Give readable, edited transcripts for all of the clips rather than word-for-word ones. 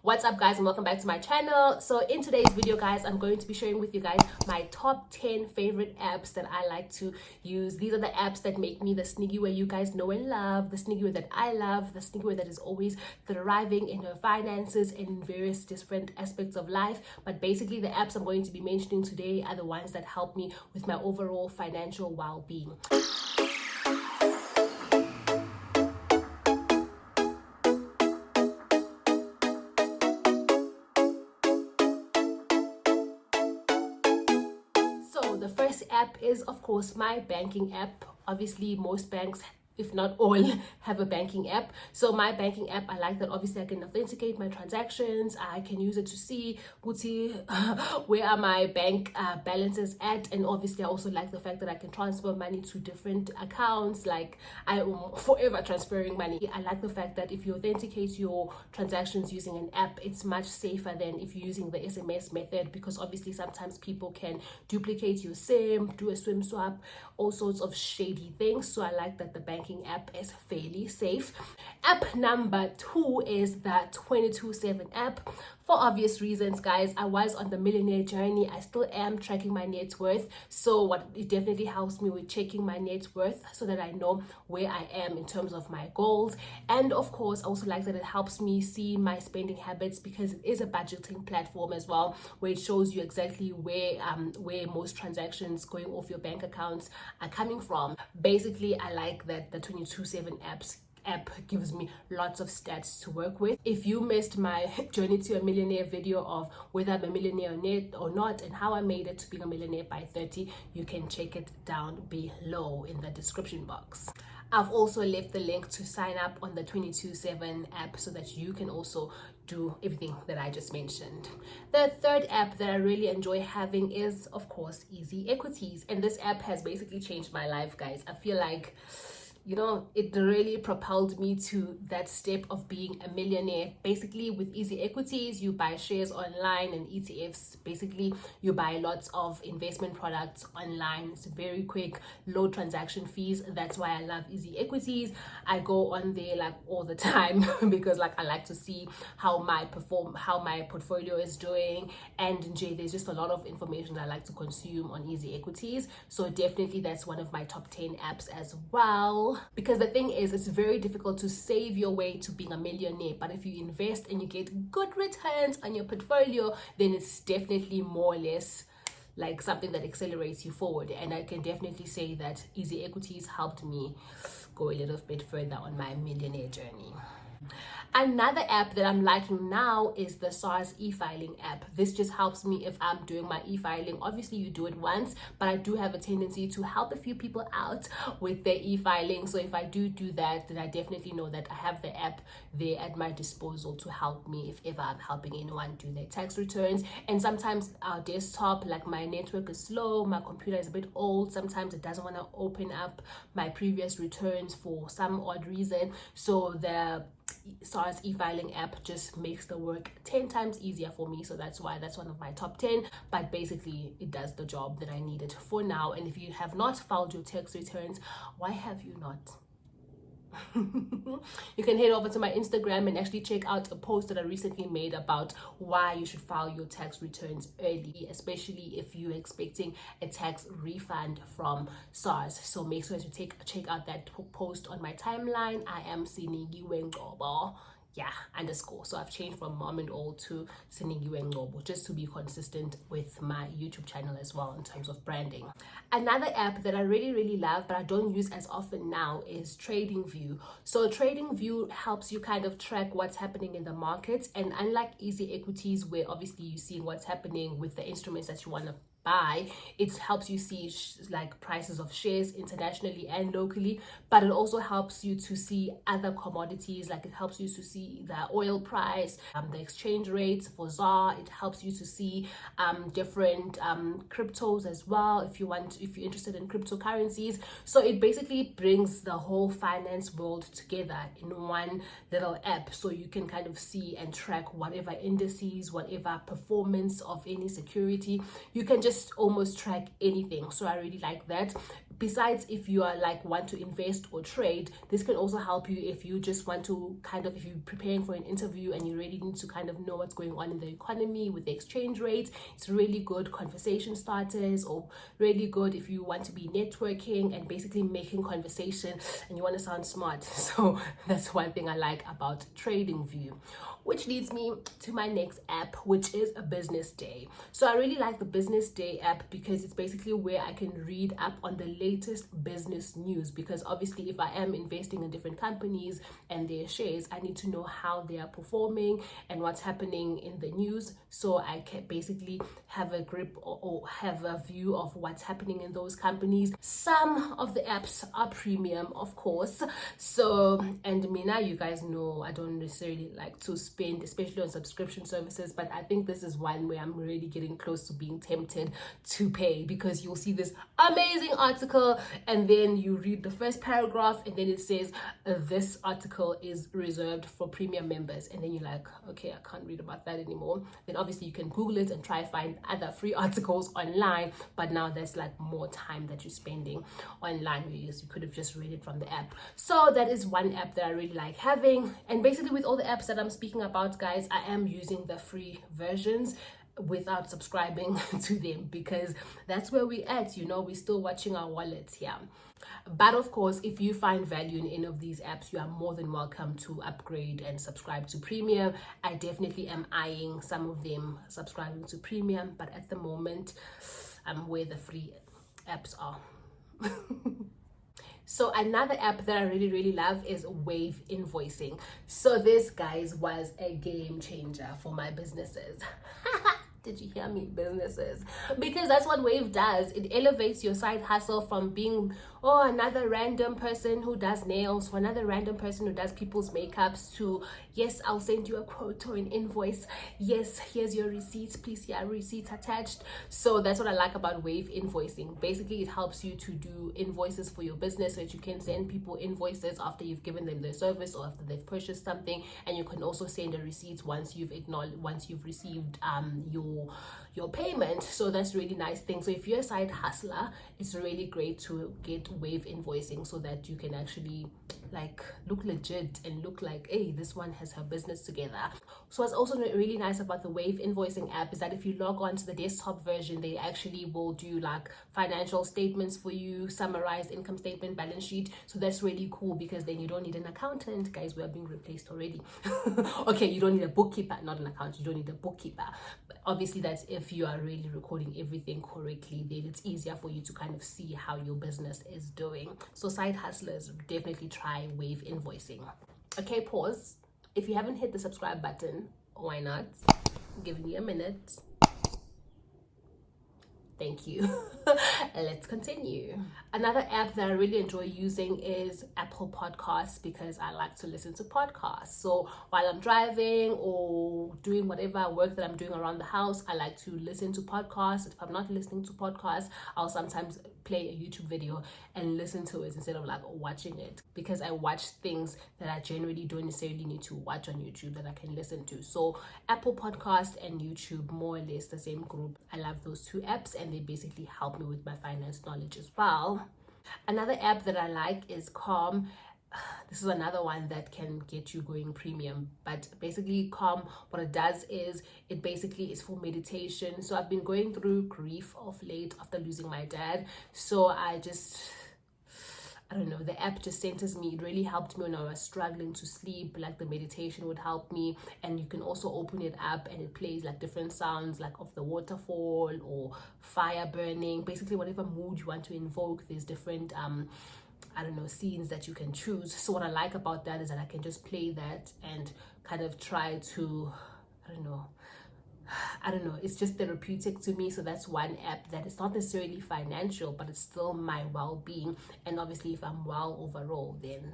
What's up guys, and welcome back to my channel. So in today's video guys, I'm going to be sharing with you guys my top 10 favorite apps that I like to use. These are the apps that make me the sneaky way you guys know and love, the sneaky way that I love, the sneaky way that is always thriving in her finances and in various different aspects of life. But basically the apps I'm going to be mentioning today are the ones that help me with my overall financial well-being. So the first app is of course my banking app. Obviously most banks, if not all, have a banking app. So my banking app, I like that obviously I can authenticate my transactions. I can use it to see where are my bank balances at, and obviously I also like the fact that I can transfer money to different accounts. Like I am forever transferring money. I like the fact that if you authenticate your transactions using an app, it's much safer than if you're using the SMS method, because obviously sometimes people can duplicate your SIM, do a SIM swap, all sorts of shady things. So I like that the banking app is fairly safe. App number 2 is the 24/7 app. For obvious reasons guys, I was on the millionaire journey. I still am tracking my net worth, so it definitely helps me with checking my net worth so that I know where I am in terms of my goals. And of course I also like that it helps me see my spending habits, because it is a budgeting platform as well, where it shows you exactly where most transactions going off your bank accounts are coming from. Basically I like that the 24/7 app gives me lots of stats to work with. If you missed my journey to a millionaire video of whether I'm a millionaire or not and how I made it to being a millionaire by 30, you can check it down below in the description box. I've also left the link to sign up on the 24/7 app so that you can also do everything that I just mentioned. The third app that I really enjoy having is of course EasyEquities, and this app has basically changed my life guys. I feel like, you know, it really propelled me to that step of being a millionaire. Basically with EasyEquities, you buy shares online and ETFs. Basically you buy lots of investment products online. It's very quick, low transaction fees. That's why I love EasyEquities. I go on there like all the time because like I like to see how my portfolio is doing, and there's just a lot of information that I like to consume on EasyEquities. So definitely that's one of my top 10 apps as well. Because the thing is, it's very difficult to save your way to being a millionaire, but if you invest and you get good returns on your portfolio, then it's definitely more or less like something that accelerates you forward. And I can definitely say that EasyEquities helped me go a little bit further on my millionaire journey. Another app that I'm liking now is the Stars Efiling App. This just helps me if I'm doing my e-filing. Obviously you do it once, but I do have a tendency to help a few people out with their e-filing. So if I do that, then I definitely know that I have the app there at my disposal to help me if ever I'm helping anyone do their tax returns. And sometimes our desktop, like my network is slow, my computer is a bit old, sometimes it doesn't want to open up my previous returns for some odd reason. So the Stars Efiling app just makes the work 10 times easier for me. So that's why that's one of my top 10. But basically it does the job that I needed for now. And if you have not filed your tax returns, why have you not? You can head over to my Instagram and actually check out a post that I recently made about why you should file your tax returns early, especially if you're expecting a tax refund from SARS. So make sure to check out that post on my timeline. I am Sinigiwe Ngobo. Yeah, underscore. So I've changed from Mom and All to Sinigiwe Ngobo, just to be consistent with my YouTube channel as well in terms of branding. Another app that I really love but I don't use as often now is TradingView. So TradingView helps you kind of track what's happening in the market, and unlike EasyEquities where obviously you see what's happening with the instruments that you want to buy, it helps you see like prices of shares internationally and locally, but it also helps you to see other commodities. Like it helps you to see the oil price, the exchange rates for ZAR. It helps you to see different cryptos as well if you're interested in cryptocurrencies. So it basically brings the whole finance world together in one little app, so you can kind of see and track whatever indices, whatever performance of any security. You can just just almost track anything. So I really like that. Besides, if you are like want to invest or trade, this can also help you if you just want to if you're preparing for an interview and you really need to kind of know what's going on in the economy with the exchange rate. It's really good conversation starters, or really good if you want to be networking and basically making conversation and you want to sound smart. So that's one thing I like about TradingView, which leads me to my next app, which is a Business Day. So I really like the Business Day app because it's basically where I can read up on the latest business news, because obviously if I am investing in different companies and their shares, I need to know how they are performing and what's happening in the news, so I can basically have a grip or have a view of what's happening in those companies. Some of the apps are premium, of course, so, and me now, you guys know I don't necessarily like to spend, especially on subscription services, but I think this is one where I'm really getting close to being tempted to pay, because you'll see this amazing article and then you read the first paragraph and then it says this article is reserved for premium members, and then you're like, okay, I can't read about that anymore. Then obviously you can Google it and try find other free articles online, but now there's like more time that you're spending online, whereas you could have just read it from the app. So that is one app that I really like having. And basically with all the apps that I'm speaking about, guys, I am using the free versions without subscribing to them, because that's where we at, you know, we're still watching our wallets here. But of course, if you find value in any of these apps, you are more than welcome to upgrade and subscribe to premium. I definitely am eyeing some of them subscribing to premium, but at the moment I'm where the free apps are. So another app that I really love is Wave Invoicing. So this, guys, was a game changer for my businesses. Did you hear me, businesses? Because that's what Wave does. It elevates your side hustle from being, oh, another random person who does nails, or another random person who does people's makeups, to, yes, I'll send you a quote or an invoice. Yes, here's your receipts. Please see our receipts attached. So that's what I like about Wave Invoicing. Basically, it helps you to do invoices for your business, so that you can send people invoices after you've given them their service or after they've purchased something, and you can also send a receipt once you've received your payment. So that's really nice thing. So if you're a side hustler, it's really great to get Wave Invoicing, so that you can actually like look legit and look like, hey, this one has her business together. So what's also really nice about the Wave Invoicing app is that if you log on to the desktop version, they actually will do like financial statements for you, summarized income statement, balance sheet. So that's really cool, because then you don't need an accountant. Guys, we are being replaced already. Okay, you don't need a bookkeeper, not an accountant, you don't need a bookkeeper. But obviously that's if you are really recording everything correctly, then it's easier for you to kind of see how your business is doing. So side hustlers, definitely try Wave Invoicing. Okay, pause. If you haven't hit the subscribe button, why not? Give me a minute. Thank you. Let's continue. Another app that I really enjoy using is Apple Podcasts, because I like to listen to podcasts. So while I'm driving or doing whatever work that I'm doing around the house, I like to listen to podcasts. If I'm not listening to podcasts, I'll sometimes play a YouTube video and listen to it instead of like watching it, because I watch things that I generally don't necessarily need to watch on YouTube that I can listen to. So Apple Podcast and YouTube, more or less the same group. I love those two apps, and they basically help me with my finance knowledge as well. Another app that I like is Calm. This is another one that can get you going premium, but basically Calm, what it does is it basically is for meditation. So I've been going through grief of late after losing my dad, so I don't know, the app just centers me. It really helped me when I was struggling to sleep. Like the meditation would help me, and you can also open it up and it plays like different sounds, like of the waterfall or fire burning, basically whatever mood you want to invoke. There's different I don't know, scenes that you can choose. So what I like about that is that I can just play that and kind of try to, I don't know, it's just therapeutic to me. So that's one app that is not necessarily financial, but it's still my well-being. And obviously if I'm well overall, then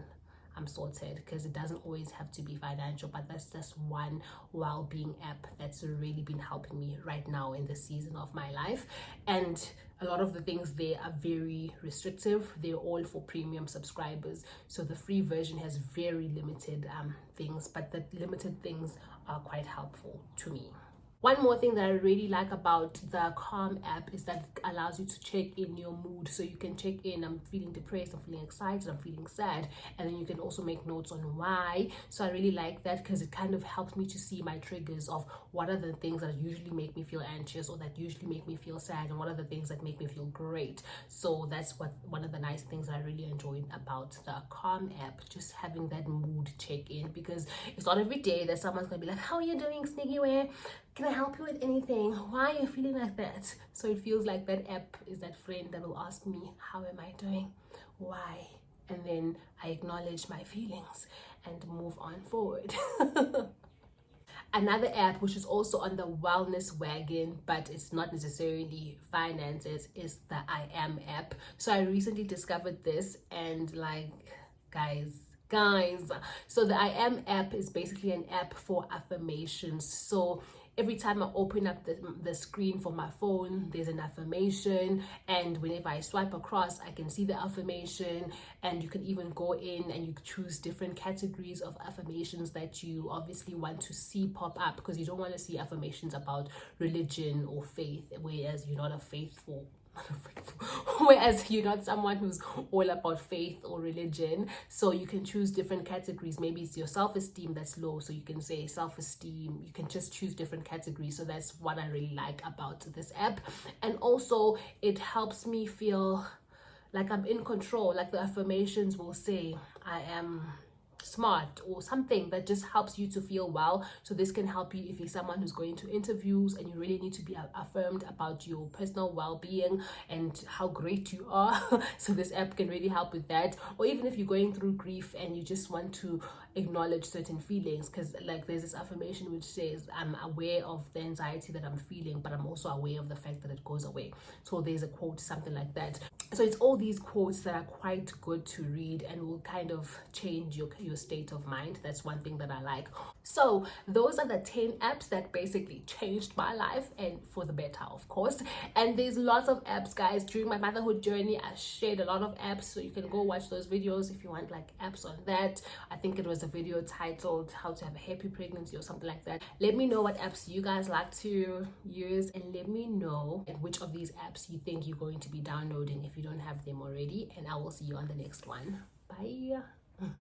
I'm sorted, because it doesn't always have to be financial. But that's just one well-being app that's really been helping me right now in the season of my life. And a lot of the things there are very restrictive. They're all for premium subscribers, so the free version has very limited things, but the limited things are quite helpful to me. One more thing that I really like about the Calm app is that it allows you to check in your mood. So you can check in, I'm feeling depressed, I'm feeling excited, I'm feeling sad, and then you can also make notes on why. So I really like that because it kind of helps me to see my triggers of what are the things that usually make me feel anxious or that usually make me feel sad, and what are the things that make me feel great. So that's one of the nice things that I really enjoyed about the Calm app, just having that mood check in, because it's not every day that someone's gonna be like, how are you doing, Sniggy Wear? Can I help you with anything? Why are you feeling like that? So it feels like that app is that friend that will ask me, how am I doing? Why? And then I acknowledge my feelings and move on forward. Another app which is also on the wellness wagon, but it's not necessarily finances, is the I Am app. So I recently discovered this, and like, guys, so the I Am app is basically an app for affirmations. So every time I open up the screen for my phone, there's an affirmation, and whenever I swipe across, I can see the affirmation, and you can even go in and you choose different categories of affirmations that you obviously want to see pop up, because you don't want to see affirmations about religion or faith, whereas you're not a faithful whereas you're not someone who's all about faith or religion. So you can choose different categories. Maybe it's your self-esteem that's low, so you can say self-esteem. You can just choose different categories. So that's what I really like about this app. And also it helps me feel like I'm in control. Like the affirmations will say, I am smart, or something that just helps you to feel well. So this can help you if you're someone who's going to interviews and you really need to be affirmed about your personal well-being and how great you are. So this app can really help with that. Or even if you're going through grief and you just want to acknowledge certain feelings, because like there's this affirmation which says, I'm aware of the anxiety that I'm feeling, but I'm also aware of the fact that it goes away. So there's a quote, something like that. So it's all these quotes that are quite good to read and will kind of change your state of mind. That's one thing that I like. So those are the 10 apps that basically changed my life, and for the better, of course. And there's lots of apps, guys. During my motherhood journey, I shared a lot of apps, so you can go watch those videos if you want like apps on that. I think it was a video titled how to have a happy pregnancy or something like that. Let me know what apps you guys like to use, and let me know which of these apps you think you're going to be downloading if you don't have them already, and I will see you on the next one. Bye.